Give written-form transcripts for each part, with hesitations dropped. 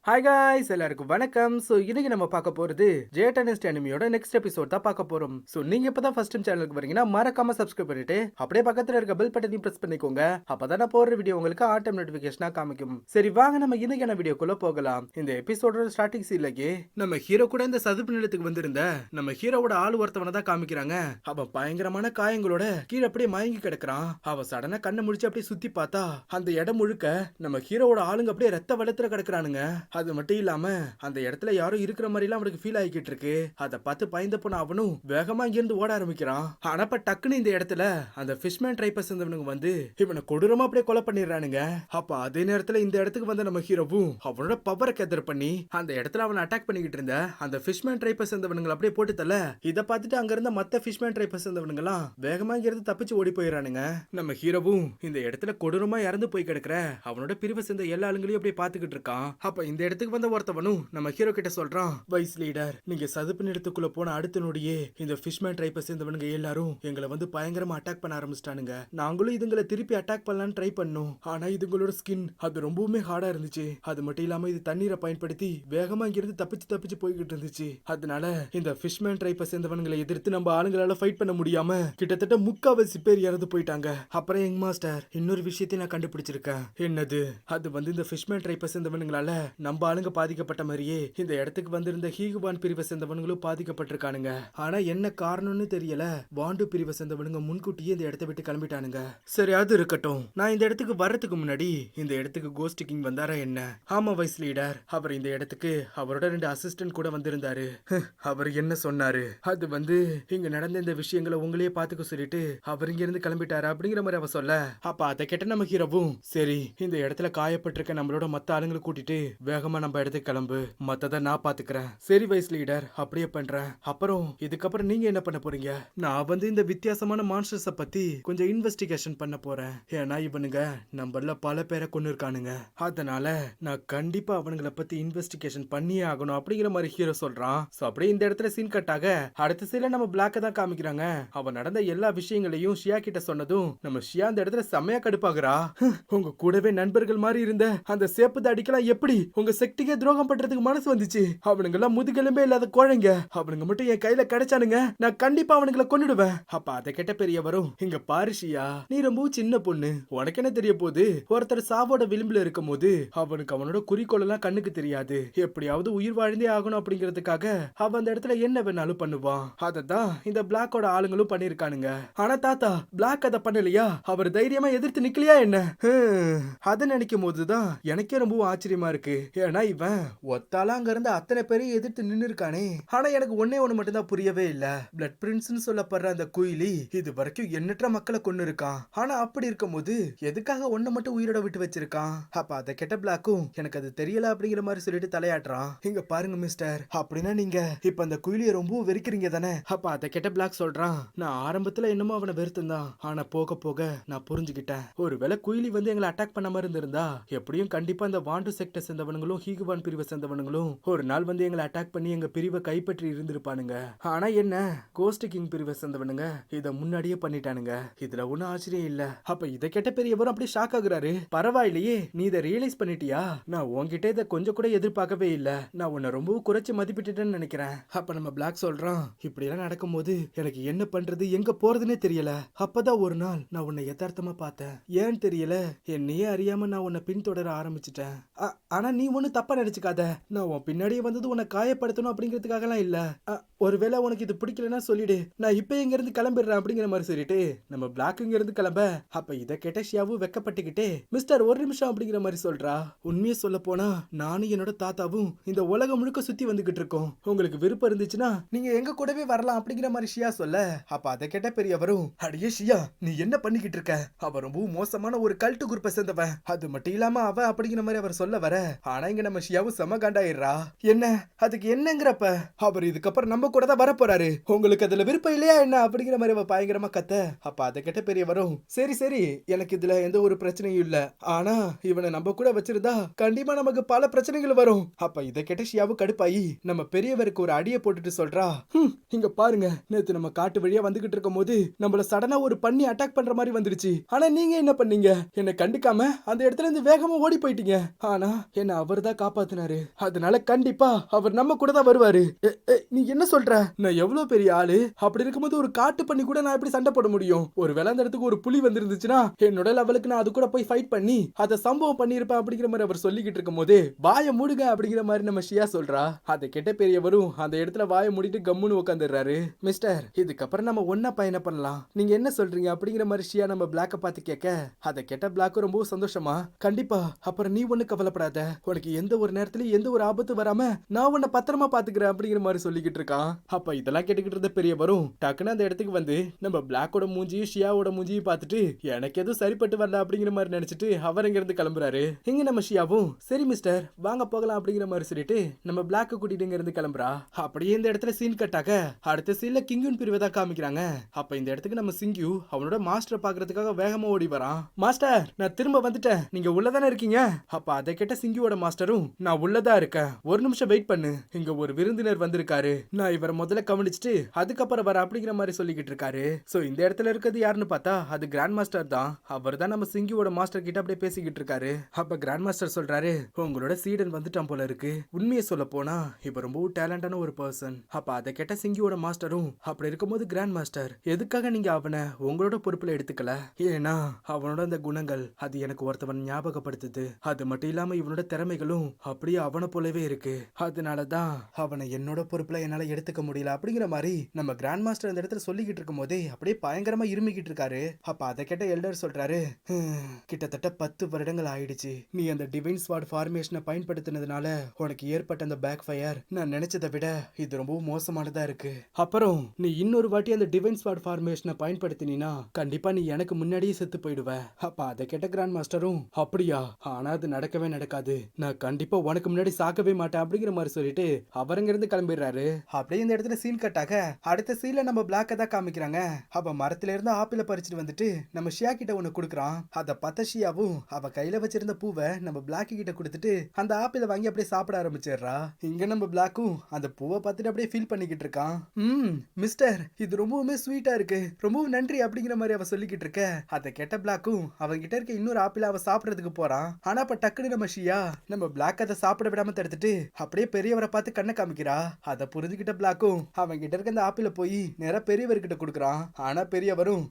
Hi guys, எல்லாருக்கும் வணக்கம். So இன்னைக்கு நம்ம பார்க்க போறது ஜேட்டனிஸ்ட் அனிமியோட நெக்ஸ்ட் எபிசோட் தான் பார்க்க போறோம். ஸோ நீங்க இப்பதான் ஃபர்ஸ்ட் டைம் சேனலுக்கு வரீங்கன்னா மறக்காம சப்ஸ்கிரைப் பண்ணிட்டு அப்படியே பக்கத்துல இருக்க பெல் பட்டனையும் பிரஸ் பண்ணிக்கோங்க. அப்பதான் நான் போடுற வீடியோ உங்களுக்கு ஆட்டம் நோட்டிபிகேஷனா காமிக்கும். சரி வாங்க நம்ம இன்னைக்கான வீடியோக்குள்ள போகலாம். இந்த எபிசோடோட ஸ்டார்டிங் சீன்லயே நம்ம ஹீரோ கூட இந்த சதுப்பு நிலத்துக்கு வந்திருந்த நம்ம ஹீரோவோட ஆள் ஒருத்தவனை தான் காமிக்கிறாங்க. அவன் பயங்கரமான காயங்களோட கீழே அப்படியே மயங்கி கிடக்குறான். அவன் சடனா கண்ணை முடிச்சு அப்படியே சுத்தி பார்த்தா அந்த இடம் முழுக்க நம்ம ஹீரோவோட ஆளுங்க அப்படியே ரத்த வெள்ளத்துல கிடக்குறானுங்க. அது மட்டும் இல்லாம அந்த இடத்துல யாரும் இருக்கிற மாதிரி எல்லாம் அவனுக்கு ஃபீல் ஆகிக்கிட்டு இருக்கு. அதை பார்த்து பயந்த போன அவனும் வேகமா இங்கிருந்து ஓட ஆரம்பிக்கிறான். ஆனா டக்குன்னு இந்த இடத்துல அந்த ஃபிஷ்மேன் ட்ரைப்பர்ஸ் இருந்தவனுங்க வந்து இவனை கொடூரமா அப்படியே கொலை பண்ணிடுறானுங்க. அப்ப அதே நேரத்துல இந்த இடத்துக்கு வந்த நம்ம ஹீரோவும் அவனோட பவரை கேதர் பண்ணி அந்த இடத்துல அவனை அட்டாக் பண்ணிக்கிட்டு இருந்த அந்த ஃபிஷ்மேன் ட்ரைப்பர்ஸ் இருந்தவனுங்களை அப்படியே போட்டு தள்ள. இதை பார்த்துட்டு அங்க இருந்த மத்த ஃபிஷ்மேன் ட்ரைப்பர்ஸ் இருந்தவனுங்க எல்லாம் வேகமா இங்கிருந்து தப்பிச்சு ஓடி போயிடறானுங்க. நம்ம ஹீரோவும் இந்த இடத்துல கொடூரமா இறந்து போய் கிடக்குற அவனோட பிரிவை சேர்ந்த எல்லா ஆளுங்களையும் அப்படியே பாத்துக்கிட்டு இருக்கான். அப்ப இந்த இடத்துக்கு வந்த ஒருத்தவனும் நம்ம ஹீரோ கிட்ட சொல்றான், வைஸ் லீடர், நீங்க சதுப்பு நிலத்துக்குள்ள போன அடுத்த நொடியே இந்த ஃபிஷ்மேன் ட்ரைப்பர்ஸ் சேர்ந்தவனுங்க எல்லாரும் எங்களை வந்து பயங்கரமா அட்டாக் பண்ண ஆரம்பிச்சிட்டானுங்க. நாங்களும் இதுங்களை திருப்பி அட்டாக் பண்ணலாம்னு ட்ரை பண்ணோம். ஆனா இதுங்களோட ஸ்கின் அது ரொம்பவுமே ஹார்டா இருந்துச்சு. அது மட்டும் இல்லாம இது தண்ணீரை பயன்படுத்தி வேகமா இங்கிருந்து தப்பிச்சு போய்கிட்டு இருந்துச்சு. அதனால இந்த ஃபிஷ்மேன் ட்ரைப்பர்ஸ் சேர்ந்தவனுங்களை எதிர்த்து நம்ம ஆளுங்களால ஃபைட் பண்ண முடியாம கிட்டத்தட்ட முக்காவாசி பேர் இறந்து போயிட்டாங்க. அப்புறம் எங் மாஸ்டர் இன்னொரு விஷயத்தை நான் கண்டுபிடிச்சிருக்கேன். என்னது? அது வந்து இந்த ஃபிஷ்மேன் ட்ரைப்பர்ஸ் சேர்ந்தவனுங்களால நம்ம ஆளுங்க பாதிக்கப்பட்ட மாதிரியே இந்த இடத்துக்கு வந்திருந்த ஹீகுவான் பிரிவை சேர்ந்தவனுங்களும் பாதிக்கப்பட்டிருக்கானுங்க. ஆனா என்ன காரணம்னு தெரியல. வாண்டு பிரிவை சேர்ந்தவனுங்க முன்கூட்டியே இந்த இடத்தை விட்டு கிளம்பிட்டானுங்க. சரி அது இருக்கட்டும். நான் இந்த இடத்துக்கு வர்றதுக்கு முன்னாடி இந்த இடத்துக்கு கோஸ்ட் கிங் வந்தாரா என்ன? ஆமா வைஸ் லீடர், அவர் இந்த இடத்துக்கு அவரோட 2 அசிஸ்டன்ட் கூட வந்திருந்தாரு. அவர் என்ன சொன்னாரு? அது வந்து இங்க நடந்த இந்த விஷயங்களை உங்களையே பாத்துக்க சொல்லிட்டு அவர் இங்க இருந்து கிளம்பிட்டாரு அப்படிங்கிற மாதிரி அவர் சொல்ல. அப்ப அதை கேட்ட நம்ம ஹீரோவும் சரி இந்த இடத்துல காயப்பட்டிருக்க நம்மளோட மத்த ஆளுங்களை கூட்டிட்டு வேகமா நம்ம இடத்துக்கு கிளம்பு, மத்தத நான் பாத்துக்கிறேன். சரி வைஸ் லீடர், அப்படியே பண்றேன். அப்புறம் இதுக்கப்புறம் நீங்க என்ன பண்ண போறீங்க? நான் வந்து இந்த வித்தியாசமான மான்ஸ்டர்ஸ பத்தி கொஞ்சம் இன்வெஸ்டிகேஷன் பண்ண போறேன். ஏன்னா இவனுங்க நம்மள பல பேரை கொண்டு இருக்கானுங்க. அதனால நான் கண்டிப்பா அவனுங்களை பத்தி இன்வெஸ்டிகேஷன் பண்ணியே ஆகணும் அப்படிங்கிற மாதிரி ஹீரோ சொல்றான். சோ அப்படியே இந்த இடத்துல சீன் கட் ஆக அடுத்த சீன்ல நம்ம பிளாக்க தான் காமிக்கிறாங்க. அவன் நடந்த எல்லா விஷயங்களையும் ஷியா கிட்ட சொன்னதும் நம்ம ஷியா அந்த இடத்துல செமையா கடுப்பாகுறா. உங்க கூடவே நண்பர்கள் மாதிரி இருந்த அந்த சேப்பு தாடிக்கெல்லாம் எப்படி உங்க செக்டிக்கே துரோகம் பண்றதுக்கு மனசு வந்துச்சு? அவனுங்க எல்லாம் முதுகெலும்பே இல்லாத குழந்தைங்க. அவனுங்க மட்டும் என் கையில கிடைச்சானுங்க, நான் கண்டிப்பா அவனுங்களை கொன்னுடுவேன். அப்ப அதை கேட்ட பெரியவரும், இங்க பாரு ஷியா, நீ ரொம்ப சின்ன பொண்ணு, உனக்கு என்ன தெரிய போகுது? ஒருத்தர் சாவோட விளிம்புல இருக்கும் போது அவனுக்கு அவனோட குறிக்கோள் எல்லாம் கண்ணுக்கு தெரியாது. எப்படியாவது உயிர் வாழ்ந்தே ஆகணும் அப்படிங்கிறதுக்காக அவன் அந்த இடத்துல என்ன வேணாலும் பண்ணுவான். அததான் இந்த பிளாக்கோட ஆளுங்களும் பண்ணிருக்கானுங்க. ஆனா தாத்தா, பிளாக் அதை பண்ணலையா? அவர் தைரியமா எதிர்த்து நிக்கலையா என்ன? அதை நினைக்கும் போதுதான் எனக்கே ரொம்ப ஆச்சரியமா இருக்கு. ஏன்னா இவன் ஒத்தால அங்க இருந்து அத்தனை பேரையும் எதிர்த்து நின்னு இருக்கானே. ஆனா எனக்கு ஒன்னே ஒண்ணு மட்டும் தான் புரியவே இல்ல. பிளட் பிரின்ஸ்னு சொல்லப்படுற அந்த குயிலி இது வரைக்கும் எண்ணற்ற மக்களை கொண்டு இருக்கான். ஆனா அப்படி இருக்கும் போது எதுக்காக ஒண்ணு மட்டும் உயிரோட விட்டு வச்சிருக்கான்? அப்ப அதை கெட்ட பிளாக்கும் எனக்கு அது தெரியல அப்படிங்கிற மாதிரி சொல்லிட்டு தலையாட்டுறான். இங்க பாருங்க மிஸ்டர், அப்படின்னா நீங்க இப்ப அந்த குயிலிய ரொம்ப வெறுக்கிறீங்க தானே? அப்ப அதை கெட்ட பிளாக் சொல்றான், நான் ஆரம்பத்துல என்னமோ அவனை வெறுத்தான், ஆனா போக போக நான் புரிஞ்சுக்கிட்டேன். ஒருவேளை குயிலி வந்து எங்களை அட்டாக் பண்ண மாதிரி இருந்திருந்தா எப்படியும் கண்டிப்பா அந்த வாண்டு செக்டர் சேர்ந்தவனுங்களும் ஹீகுவான் பிரிவை சேர்ந்தவனுங்களும் ஒரு நாள் வந்து எங்களை அட்டாக் பண்ணி எங்க பிரிவை கைப்பற்றி இருந்திருப்பானுங்க. ஆனா என்ன, கோஸ்ட் கிங் பிரிவை சேர்ந்தவனுங்க இத முன்னாடியே பண்ணிட்டானுங்க. இதுல ஒன்னும் ஆச்சரியம் இல்ல. அப்ப இதை கேட்ட பெரியவரும் அப்படி ஷாக் ஆகுறாரு. பரவாயில்லையே, நீ இதை ரியலைஸ் பண்ணிட்டியா? நான் உன்கிட்ட இதை கொஞ்சம் கூட எதிர்பார்க்கவே இல்ல. நான் உன்னை ரொம்பவும் குறைச்சு மதிப்பிட்டுட்டேன்னு நினைக்கிறேன். அப்ப நம்ம பிளாக் சொல்றான், இப்படி எல்லாம் நடக்கும்போது எனக்கு என்ன பண்றது எங்க போறதுன்னே தெரியல. அப்பதான் ஒரு நாள் நான் உன்னை யதார்த்தமா பார்த்தேன். ஏன்னு தெரியல, என்னையே அறியாம நான் உன்னை பின்தொடர ஆரம்பிச்சிட்டேன். ஆனா நீ ஒண்ணு தப்பா நினைச்சுக்காத. நான் உன் பின்னாடியே வந்தது உன்னை காயப்படுத்தணும் அப்படிங்கிறதுக்காக எல்லாம் இல்ல. ஒருவேளை உனக்கு இது பிடிக்கலன்னா சொல்லிடு, நான் இப்ப இங்க இருந்து கிளம்பிடுறேன் அப்படிங்கிற மாதிரி சொல்லிட்டு நம்ம பிளாக் இங்க இருந்து கிளம்ப. அப்ப இதை கேட்ட ஷியாவும் வெக்கப்பட்டுக்கிட்டே, மிஸ்டர் ஒரு நிமிஷம் அப்படிங்கிற மாதிரி சொல்றா. உண்மையை சொல்ல போனா நானும் என்னோட தாத்தாவும் இந்த உலகம் முழுக்க சுத்தி வந்துகிட்டு இருக்கோம். உங்களுக்கு விருப்பம் இருந்துச்சுன்னா நீங்க எங்க கூடவே வரலாம் அப்படிங்கிற மாதிரி ஷியா சொல்ல. அப்ப அதை கேட்ட பெரியவரும், அடியே ஷியா, நீ என்ன பண்ணிக்கிட்டு இருக்க? அவ ரொம்ப மோசமான ஒரு கல்ட்டு குரூப்பை சேர்ந்தவன். அது மட்டும் இல்லாம அவ அப்படிங்கிற மாதிரி அவர் சொல்ல வர. ஆனா இங்க நம்ம ஷியாவும் செம காண்டாயிடுறா. என்ன அதுக்கு என்னங்கிறப்ப அவர் இதுக்கப்புறம் நம்ம கூட தான் வர போறாரு, உங்களுக்கு அதுல விருப்பம் இல்லையா என்ன அப்படிங்கிற மாதிரி அவ பயங்கரமா கத்த. அப்ப அதை கேட்ட பெரியவரும், சரி சரி எனக்கு இதுல எந்த ஒரு பிரச்சனையும் இல்ல, ஆனா இவனை நம்ம கூட வச்சிருந்தா கண்டிப்பா நமக்கு பல பிரச்சனைகள் வரும். அப்ப இதை கேட்ட ஷியாவும் கடுப்பாயி நம்ம பெரியவருக்கு ஒரு அடியை போட்டுட்டு சொல்றா, இங்க பாருங்க, நேத்து நம்ம காட்டு வழியா வந்துகிட்டு இருக்கும் போது நம்மள சடனா ஒரு பண்ணி அட்டாக் பண்ற மாதிரி வந்துருச்சு. ஆனா நீங்க என்ன பண்ணீங்க, என்ன கண்டுக்காம அந்த இடத்துல இருந்து வேகமா ஓடி போயிட்டீங்க. ஆனா என்ன அவர் தான் காப்பாத்தினாரு, அதனால கண்டிப்பா அவர் நம்ம கூட தான் வருவாரு. நீ என்ன சொல்ற, நான் எவ்வளவு பெரிய ஆளு, அப்படி இருக்கும்போது ஒரு காட்டு பண்ணி கூட நான் எப்படி சண்டை போட முடியும்? ஒரு அந்த இடத்துக்கு ஒரு புலி வந்திருந்துச்சுன்னா என்னோட லெவலுக்கு நான் அது கூட போய் ஃபைட் பண்ணி அதை சம்பவம் பண்ணிருப்பேன் அப்படிங்கிற மாதிரி அவர் சொல்லிக்கிட்டு இருக்கும் போது வாயை மூடுங்க அப்படிங்கிற மாதிரி நம்ம ஷியா சொல்றா. அதை கேட்ட பெரியவரும் அந்த இடத்துல வாயை மூடிட்டு கம்முன்னு உட்காந்துடுறாரு. மிஸ்டர், இதுக்கப்புறம் நம்ம ஒன்னா பயணம் பண்ணலாம், நீங்க என்ன சொல்றீங்க அப்படிங்கிற மாதிரி ஷியா நம்ம பிளாக்க பார்த்து கேட்க, அதை கேட்ட பிளாக் ரொம்ப சந்தோஷமா, கண்டிப்பா, அப்புறம் நீ ஒண்ணு கவலைப்படாத, உனக்கு எந்த ஒரு நேரத்திலயும் எந்த ஒரு ஆபத்து வராம நான் உன்னை பத்திரமா பாத்துக்கிறேன் அப்படிங்கிற மாதிரி சொல்லிக்கிட்டு இருக்கான். அப்ப இதெல்லாம் கேட்டுக்கிட்டு இருந்த பெரியவரும் டக்குன்னு அந்த இடத்துக்கு வந்து நம்ம பிளாக்கோட மூஞ்சியும் ஷியாவோட மூஞ்சியும் பார்த்துட்டு எனக்கு எதுவும் சரிப்பட்டு வரல அப்படிங்கிற மாதிரி நினைச்சிட்டு அவர் இங்க இருந்து கிளம்புறாரு. இங்க நம்ம ஷியாவும் சரி மிஸ்டர் வாங்க போகலாம் அப்படிங்கிற மாதிரி சொல்லிட்டு நம்ம பிளாக்க கூட்டிட்டு இங்க இருந்து கிளம்புறா. அப்படியே இந்த இடத்துல சீன் கட்டாக அடுத்த சீன்ல கிங்குன் பிரிவதா காமிக்கிறாங்க. அப்ப இந்த இடத்துக்கு நம்ம சிங்கு அவனோட மாஸ்டரை பாக்குறதுக்காக வேகமா ஓடி வரான். மாஸ்டர், நான் திரும்ப வந்துட்டேன், நீங்க உள்ளதானே இருக்கீங்க? அப்ப அதை கேட்ட சிங்குவோட மாஸ்டரும் நான் உள்ளதா இருக்கேன், ஒரு நிமிஷம் வெயிட் பண்ணு, இங்க ஒரு விருந்தினர் வந்திருக்காரு, நான் இவரை முதல்ல கவனிச்சுட்டு அதுக்கப்புறம் வர அப்படிங்கிற மாதிரி சொல்லிக்கிட்டு இருக்காரு. சோ இந்த இடத்துல இருக்கிறது யாருன்னு பார்த்தா அது கிராண்ட் மாஸ்டர் தான். அவர் தான் நம்ம சிங்கியோட மாஸ்டர் கிட்ட அப்படியே பேசிக்கிட்டு இருக்காரு. அப்ப கிராண்ட் மாஸ்டர் சொல்றாரு, உங்களோட சீடன் வந்துட்டான் போல இருக்கு, உண்மையை சொல்ல போனா இப்ப ரொம்ப டேலண்டான ஒரு பர்சன். அப்ப அதை கேட்ட சிங்கியோட மாஸ்டரும் அப்படி இருக்கும்போது கிராண்ட் மாஸ்டர் எதுக்காக நீங்க அவனை உங்களோட பொறுப்புல எடுத்துக்கல? ஏன்னா அவனோட அந்த குணங்கள் அது எனக்கு ஒருத்தவன் ஞாபகப்படுத்துது, அது மட்டும் இல்லாம இவனோட திறமைகளும் அப்படியே அவனை போலவே இருக்கு, அதனாலதான் அவனை என்னோட பொறுப்புல என்னால எடுத்துக்க முடியல அப்படிங்கிற மாதிரி நம்ம கிராண்ட் மாஸ்டர் அந்த இடத்துல சொல்லிக்கிட்டு இருக்கும் போதே அப்படியே பயங்கரமா இருமிக்கிட்டு இருக்காரு. அப்ப அதை கேட்ட எல்டர் சொல்றாரு, கிட்டத்தட்ட 10 வருடங்கள் ஆயிடுச்சு, நீ அந்த டிவைன் ஸ்வார்ட் ஃபார்மேஷனை பயன்படுத்தினதுனால உனக்கு ஏற்பட்ட அந்த பேக் ஃபயர் நான் நினைச்சதை விட இது ரொம்ப மோசமானதா இருக்கு. அப்புறம் நீ இன்னொரு வாட்டி அந்த டிவைன் ஸ்வார்ட் ஃபார்மேஷனை பயன்படுத்தினா கண்டிப்பா நீ எனக்கு முன்னாடியே செத்து போயிடுவ. அப்ப அதை கேட்ட கிராண்ட் மாஸ்டரும் அப்படியா, ஆனா அது நடக்கவே நடக்காது, நான் கண்டிப்பா உனக்கு முன்னாடி சாக்கவே மாட்டேன் அப்படிங்கிற மாதிரி சொல்லிட்டு அவரங்க இருந்து கிளம்பிடுறாரு. அப்படியே இந்த இடத்துல சீன் கட்டாக அடுத்த சீன்ல நம்ம பிளாக்க தான் காமிக்கிறாங்க. அப்ப மரத்துல இருந்து ஆப்பிள பறிச்சுட்டு வந்துட்டு நம்ம ஷியா கிட்ட ஒண்ணு குடுக்குறான். அத பத்த ஷியாவும் அவ கையில வச்சிருந்த பூவை நம்ம பிளாக் கிட்ட கொடுத்துட்டு அந்த ஆப்பிள வாங்கி அப்படியே சாப்பிட ஆரம்பிச்சிடுறா. இங்க நம்ம பிளாக்கும் அந்த பூவை பார்த்துட்டு அப்படியே ஃபீல் பண்ணிக்கிட்டு இருக்கான். மிஸ்டர், இது ரொம்பவுமே ஸ்வீட்டா இருக்கு, ரொம்பவும் நன்றி அப்படிங்கிற மாதிரி அவ சொல்லிக்கிட்டு இருக்க. அதை கேட்ட பிளாக்கும் அவங்கிட்ட இருக்க இன்னொரு ஆப்பிள அவ சாப்பிடறதுக்கு போறான். ஆனா அப்ப டக்குனு நம்ம ஷியா நம்ம பிளாக் அதை சாப்பிட விடாம தடுத்துட்டு அப்படியே பெரியவரை பார்த்து கண்ணை காமிக்கிறா. அதை புரிஞ்சுக்கிட்ட பிளாக்கும் அவங்கிட்ட இருக்க அந்த ஆப்பிள போய் நேரா பெரியவர்கிட்ட கொடுக்குறான். ஆனா பெரியவரும்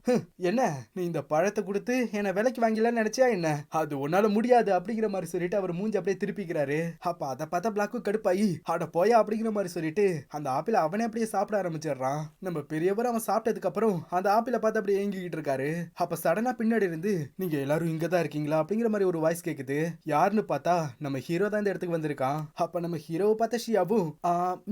என்ன நீ இந்த பழத்தை கொடுத்து என்ன விலைக்கு வாங்கலாம்னு நினைச்சியா என்ன, அது உன்னால முடியாது அப்படிங்கிற மாதிரி சொல்லிட்டு அவர் மூஞ்சி அப்படியே திருப்பிக்கிறாரு. அப்ப அதை பார்த்தா பிளாக்கும் கடுப்பாயி அட போயா அப்படிங்கிற மாதிரி சொல்லிட்டு அந்த ஆப்பிள அவனே அப்படியே சாப்பிட ஆரம்பிச்சிடுறான். நம்ம பெரியவர் அவன் சாப்பிட்டதுக்கு அப்புறம் அந்த ஆப்பிள பார்த்து அப்படியே ஏங்கிக்கிட்டு இருக்காரு. அப்ப சடனா பின்னாடி இருந்து நீங்க எல்லாரும் இங்க தான் இருக்கீங்களா அப்படிங்கிற மாதிரி ஒரு வாய்ஸ் கேக்குது. யாருன்னு பார்த்தா நம்ம ஹீரோ தான் இந்த இடத்துக்கு வந்திருக்கான். அப்ப நம்ம ஹீரோவை பார்த்த ஷியாவும்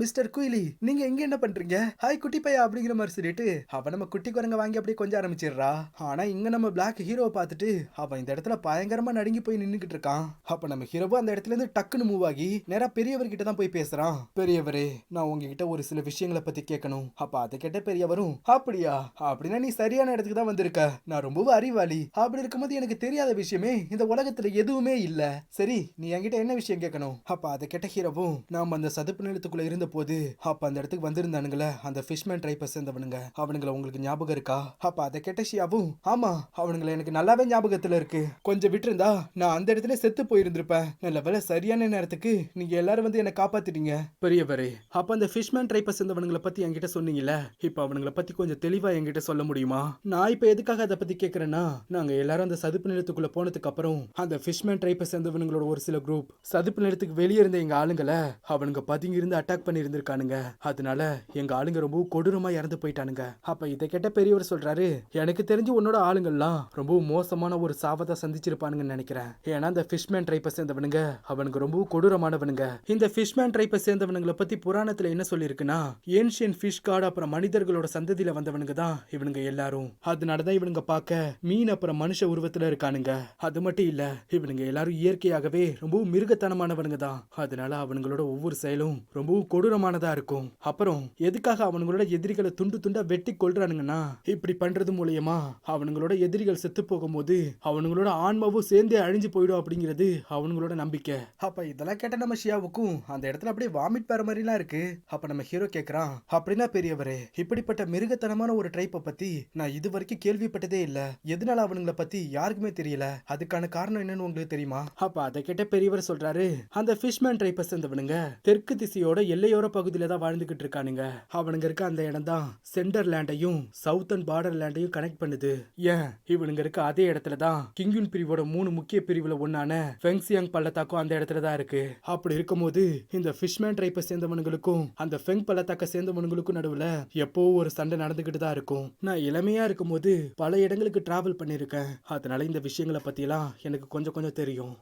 மிஸ்டர் குயிலி நீங்க எங்க என்ன பண்றீங்க, ஹாய் குட்டி பையா அப்படிங்கிற மாதிரி சொல்லிட்டு அவ நம்ம குட்டி குரங்க வாங்கி அப்படியே கொஞ்சம் ஆரம்பிச்சிடுறா. ஆனா இங்க நம்ம பிளாக் ஹீரோவை பார்த்துட்டு அவன் இந்த இடத்துல பயங்கரமா நடுங்கி போய் நின்னுக்கிட்டு இருக்கான். அப்ப நம்ம ஹீரோவும் அந்த இடத்துல இருந்து டக்குன்னு மூவ் ஆகி நேரா பெரியவர்கிட்ட தான் போய் பேசுறான். பெரியவரே, நான் உங்ககிட்ட ஒரு சில விஷயங்களை பத்தி கேட்கணும். அப்ப அதை கேட்ட பெரியவரும் அப்படியா, அப்படின்னா நீ சரியான இடத்துக்கு தான் வந்திருக்க, நான் ரொம்பவும் அறிவாளி, அப்படி இருக்கும்போது எனக்கு தெரியாத விஷயமே இந்த உலகத்துல எதுவுமே இல்ல, சரி நீ என்கிட்ட என்ன விஷயம் கேட்கணும்? அப்ப அதை கேட்ட ஹீரோவும் நாம அந்த சதுப்பு நிலத்துக்குள்ள இருந்த போது அப்ப அந்த இடத்துக்கு வந்திருந்தானுங்களே அந்த ஃபிஷ்மேன் ட்ரைப்பை சேர்ந்தவனுங்க, அவனுங்களை உங்களுக்கு ஞாபகம் இருக்கா? அப்ப அதை கேட்ட ஷியாவும் ஆமா அவனுங்களை எனக்கு நல்லாவே ஞாபகத்துல இருக்கு, கொஞ்சம் விட்டுருந்தா நான் அந்த இடத்துல செத்து போயிருந்திருப்பேன், நல்ல வேலை சரியான நேரத்துக்கு நீங்க எல்லாரும் வந்து என்ன காப்பாத்திட்டீங்க. பெரியவரே, அப்ப அந்த ஃபிஷ்மேன் ட்ரைப்பை சேர்ந்தவனுங்களை பத்தி என்கிட்ட சொன்னீங்கல்ல, இப்ப அவனுங்களை பத்தி கொஞ்சம் தெளிவா என்கிட்ட சொல்ல முடியுமா? நான் இப்ப எதுக்காக அதை பத்தி கேக்குறேன்னா நாங்க எல்லாரும் அந்த சதுப்பு நிலத்துக்குள்ள போனதுக்கு அப்புறம் அந்த ஃபிஷ்மேன் ட்ரைப்பை சேர்ந்தவனுங்களோட ஒரு சில குரூப் சதுப்பு நிலத்துக்கு வெளியே இருந்த எங்க ஆளுங்களை அவனுங்க பதுங்கி இருந்து அட்டாக் பண்ணி இருந்திருக்கானுங்க, அதனால எங்க ஆளுங்க ரொம்ப கொடூரமா இறந்து போயிட்டானுங்க. அப்ப இதை கேட்ட பெரியவர் சொல்றாரு, எனக்கு தெரிஞ்சு உன்னோட ஆளுங்கள்லாம் ரொம்ப மோசமான ஒரு சாவத்தை சந்திச்சிருப்பானுங்கன்னு நினைக்கிறேன், ஏன்னா அந்த ஃபிஷ்மேன் ட்ரைப்பை சேர்ந்தவனுங்க அவனுக்கு ரொம்ப கொடூரமானவனுங்க. இந்த ஃபிஷ்மேன் ட்ரைப்பை சேர்ந்தவனுங்களை பத்தி புராணத்துல என்ன சொல்லியிருக்குன்னா ஏன்ஷியன் ஃபிஷ் காட் அப்புறம் மனிதர்களோட சந்ததியில வந்தவனுங்க தான் இவனுங்க எல்லாரும், அதனாலதான் இவனுங்க பார்க்க மீன் அப்புறம் மனுஷ உருவத்துல இருக்கானுங்க. அது மட்டும் இல்ல இவனுங்க எல்லாரும் இயற்கையாகவே ரொம்ப மிருகத்தனமானவனுங்க தான், அதனால அவனுங்களோட ஒவ்வொரு செயலும் ரொம்ப கொடூரமானதா இருக்கும். அப்புறம் எதுக்காக அவனுங்களோட எதிரிகளை துண்டு துண்டா வெட்டி கொள்றானுங்கன்னா இப்படி பண்றது மூலியமா அவனுங்களோட எதிரிகள் செத்து போகும்போது அவனுங்களோட ஆன்மாவும் சேர்ந்தே அழிஞ்சு போயிடும் அப்படிங்கிறது அவனுங்களோட நம்பிக்கை. அப்ப இதெல்லாம் கேட்ட நம்ம ஷியாவுக்கும் அந்த இடத்துல அப்படியே வாமிட் வர மாதிரிலாம் இருக்கு. அப்ப நம்ம ஹீரோ கேக்குறான், அப்படின்னா பெரியவரே, இப்படிப்பட்ட மிருகத்தனமான ஒரு ட்ரைப்பை பத்தி நான் இது வரைக்கும் கேள்விப்பட்டதே இல்ல. எதனால அவனுங்களை பத்தி யாருக்குமே தெரியல. அதுக்கான காரணம் என்னன்னு உங்களுக்கு தெரியுமா? அப்ப அதை கேட்ட பெரியவர் சொல்றாரு, அந்த ஃபிஷ்மேன் ட்ரைப்பை சேர்ந்தவனுங்க தெற்கு திசையோட எல்லையோர பகுதியில தான் வாழ்ந்துகிட்டு இருக்கானுங்க. அவனுங்க இருக்க அந்த இடம் தான் சென்டர் லேண்டையும் சவுத்தன் பார்டர் லேண்டையும் கனெக்ட் பண்ணுது. ஏன் இவனுங்க இருக்க அதே இடத்துல தான் கிங்குன் பிரிவோட 3 முக்கிய பிரிவுல ஒன்னான ஃபெங்சியாங் பள்ளத்தாக்கும் அந்த இடத்துல தான் இருக்கு. அப்படி இருக்கும்போது இந்த ஃபிஷ்மேன் ட்ரைப்பை சேர்ந்தவனுங்களுக்கும் அந்த ஃபெங் பள்ளத்தாக்க சேர்ந்தவனுங்களுக்கும் நடுவுல எப்போ ஒரு சண்டை நடந்துகிட்டு தான் இருக்கும். நான் இளமையா இருக்கும்போது பல இடங்களுக்கு டிராவல் பண்ணிருக்கேன். அதனால இந்த விஷயங்களை பத்தி எல்லாம் எனக்கு கொஞ்சம் கொஞ்சம் தெரியும்.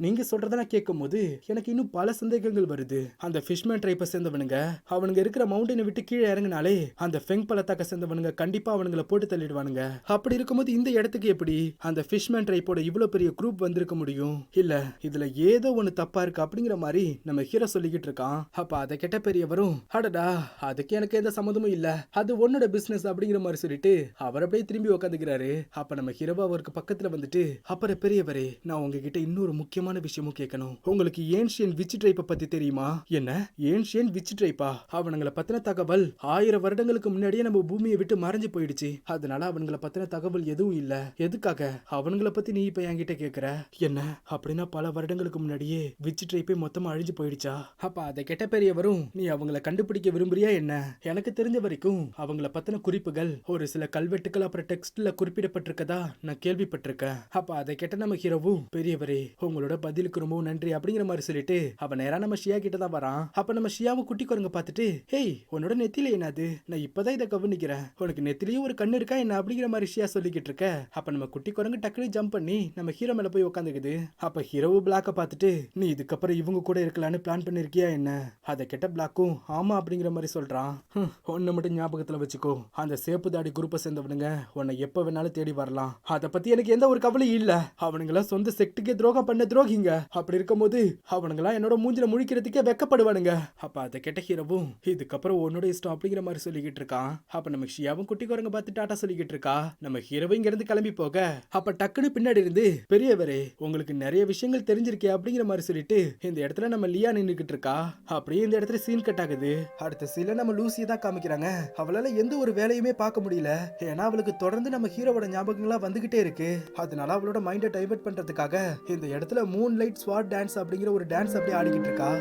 நீங்க சொல்றதெல்லாம் கேட்கும் போது எனக்கு இன்னும் பல சந்தேகங்கள் வருது. அந்த ஃபிஷ்மேன் ட்ரைப்பை சேர்ந்தவனுங்க அவனுங்க இருக்கிற மவுண்டனை விட்டு கீழே இறங்கினாலே அந்த ஃபெங் பள்ளத்தாக்க சேர்ந்தவனுங்க கண்டிப்பா அவனுங்களை போட்டு தள்ளிடுவானுங்க. அப்படி இருக்கும்போது இந்த இடத்துக்கு எப்படி அந்த ஃபிஷ்மேன் ட்ரைப்போட இவ்வளவு பெரிய குரூப் வந்திருக்க முடியும்? இல்ல இதுல ஏதோ ஒண்ணு தப்பா இருக்கு அப்படிங்கிற மாதிரி நம்ம ஹீரோ சொல்லிக்கிட்டு இருக்கான். அப்ப அதை கேட்ட பெரியவரும், அடடா அதுக்கு எனக்கு எந்த சம்மந்தமும் இல்ல, அது உன்னோட பிசினஸ் அப்படிங்கிற மாதிரி சொல்லிட்டு அவர் அப்படியே திரும்பி உட்காந்துக்கிறாரு. அப்ப நம்ம ஹீரோ அவருக்கு பக்கத்துல வந்துட்டு, அப்புறம் பெரியவரே, நான் உங்ககிட்ட இன்னொரு முக்கியமான விஷயமும் கேட்கணும். உங்களுக்கு ஏன்ஷியன் விச் ட்ரைப்பை பத்தி தெரியுமா? என்ன ஏன்ஷியன் விச் ட்ரைப்பா? அவனுங்களை பத்தின தகவல் 1000 வருடங்களுக்கு முன்னாடியே நம்ம பூமியை விட்டு மறைஞ்சு போயிடுச்சு. அதனால அவனுங்களை பத்தின தகவல் எதுவும் இல்ல. எதுக்காக அவனுங்களை பத்தி நீ இப்ப என்கிட்ட கேக்குற? என்ன அப்படின்னா பல வருடங்களுக்கு முன்னாடியே விச் ட்ரைப்பே மொத்தமா அழிஞ்சு போயிடுச்சா? அப்ப அதை கேட்ட பெரியவரும், நீ அவங்கள கண்டுபிடிக்க விரும்புறியா என்ன? எனக்கு தெரிஞ்ச வரைக்கும் அவங்கள பத்தின குறிப்புகள் ஒரு சில கல்வெட்டுகள் அப்புறம் டெக்ஸ்ட்ல குறிப்பிடப்பட்டிருக்கதா நான் கேள்விப்பட்டிருக்கேன். அப்ப அதை கேட்ட நம்ம ஹீரோவும், பெரியவரே உங்களோட பதிலுக்கு ரொம்ப நன்றி அப்படிங்கிற மாதிரி சொல்லிட்டு அவன் நேரா நம்ம ஷியா கிட்ட தான் வரான். அப்ப நம்ம ஷியாவும் குட்டி குரங்க பார்த்துட்டு, ஹேய் உன்னோட நெத்தில என்னது? நான் இப்பதான் இதை கவனிக்கிறேன். உனக்கு நெத்திலேயும் ஒரு கண்ணு இருக்கா என்ன அப்படிங்கிற மாதிரி ஷியா சொல்லிக்கிட்டு இருக்க. அப்ப நம்ம குட்டி குரங்கு டக்குனு ஜம்ப் பண்ணி நம்ம ஹீரோ மேல போய் உட்காந்துக்குது. அப்ப ஹீரோவு பிளாக்க பார்த்துட்டு, நீ இதுக்கப்புறம் இவங்க கூட இருக்கலான்னு பிளான் பண்ணிருக்கியா என்ன? அதை கேட்ட பிளாக்கும் ஆமா அப்படிங்கிற மாதிரி சொல்றான். ஒன்னு மட்டும் ஞாபகத்துல வச்சுக்கோ, அந்த சேப்பு தாடி குரூப்பை சேர்ந்தவனுங்க உன்னை எப்ப வேணாலும் தேடி வரலாம். அதை பத்தி எனக்கு எந்த ஒரு கவலையும் இல்ல. அவனுங்களா சொந்த செக்டுக்கே துரோகம் பண்ண துரோகிங்க. அப்படி இருக்கும்போது அவனுங்களா என்னோட மூஞ்சில முழிக்கிறதுக்கே வெக்கப்படுவானுங்க. அப்ப அதை கேட்ட ஹீரோவும், இதுக்கப்புறம் உன்னோட இஷ்டம் அப்படிங்கிற மாதிரி சொல்லிக்கிட்டு இருக்கான். அப்ப நம்ம ஷியாவும் குட்டி குரங்க பார்த்து டாட்டா சொல்லிக்கிட்டு இருக்கா. நம்ம ஹீரோவும் இங்க இருந்து கிளம்பி போக, அப்ப டக்குன்னு பின்னாடி இருந்து, பெரியவரே உங்களுக்கு நிறைய விஷயங்கள் தெரிஞ்சிருக்கே அப்படிங்கிற மாதிரி சொல்லிட்டு இந்த இடத்துல நம்ம லியா நின்னுக்கிட்டு இருக்கா. அப்படியே இந்த இடத்துல சீன் கட் ஆகுது. அடுத்த சீன்ல நம்ம லூசியை தான் காமிக்கிறாங்க. அவளால எந்த ஒரு வேலையுமே பார்க்க முடியல. ஏன்னா அவளுக்கு தொடர்ந்து நம்ம ஹீரோவோட ஞாபகங்களா வந்துகிட்டே இருக்கு. அதனால அவளோட மைண்டை டைவர்ட் பண்றதுக்காக இந்த இடத்துல மூன் லைட் ஸ்வாட் டான்ஸ் அப்படிங்கிற ஒரு டான்ஸ் அப்படியே ஆடிக்கிட்டு இருக்கா.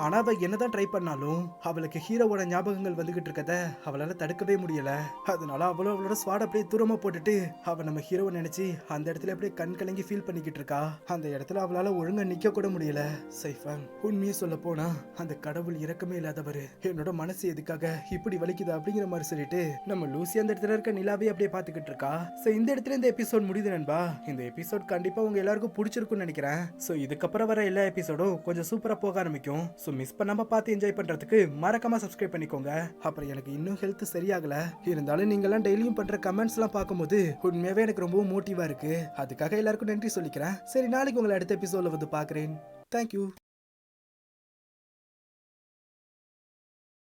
ஆனா அவ என்னதான் ட்ரை பண்ணாலும் அவளுக்கு ஹீரோவோட ஞாபகங்கள் வந்துகிட்டு இருக்கத அவளால தடுக்கவே முடியல. அதனால அவளும் அவளோட ஸ்வாட் அப்படியே தூரமா போட்டுட்டு அவ நம்ம ஹீரோவை நினைச்சு அந்த இடத்துல அப்படியே கண் கலங்கி ஃபீல் பண்ணிக்கிட்டு இருக்கா. அந்த இடத்துல அவளால ஒழுங்கா நிக்க கூட முடியல. சைஃபன், உண்மையை சொல்ல போனா அந்த கடவுள் இரக்கமே இல்லாதவரு. என்னோட மனசு எதுக்காக இப்படி வலிக்குது அப்படிங்கிற மாதிரி சொல்லிட்டு நம்ம லூசி அந்த இடத்துல இருக்க நிலாவே அப்படியே பாத்துக்கிட்டு இருக்கா. சோ இந்த இடத்துல இந்த எபிசோட் முடியுது நண்பா. இந்த எபிசோட் கண்டிப்பா உங்க எல்லாருக்கும் பிடிச்சிருக்கும்னு நினைக்கிறேன். சோ இதுக்கப்புறம் வர எல்லா எபிசோடும் கொஞ்சம் சூப்பரா போக ஆரம்பிக்கும். சோ மிஸ் பண்ணாம பார்த்து என்ஜாய் பண்றதுக்கு மறக்காம சப்ஸ்கிரைப் பண்ணிக்கோங்க. அப்புறம் எனக்கு இன்னும் ஹெல்த் சரியாகல, இருந்தாலும் நீங்க எல்லாம் டெய்லியும் பண்ற கமெண்ட்ஸ் எல்லாம் பார்க்கும்போது உண்மையாவே எனக்கு ரொம்ப மோட்டிவா இருக்கு. அதுக்காக எல்லாருக்கும் நன்றி சொல்லிக்கிறேன். சரி, நாளைக்கு உங்களை அடுத்த எபிசோட்ல வந்து பாக்குறேன். தேங்க்யூ.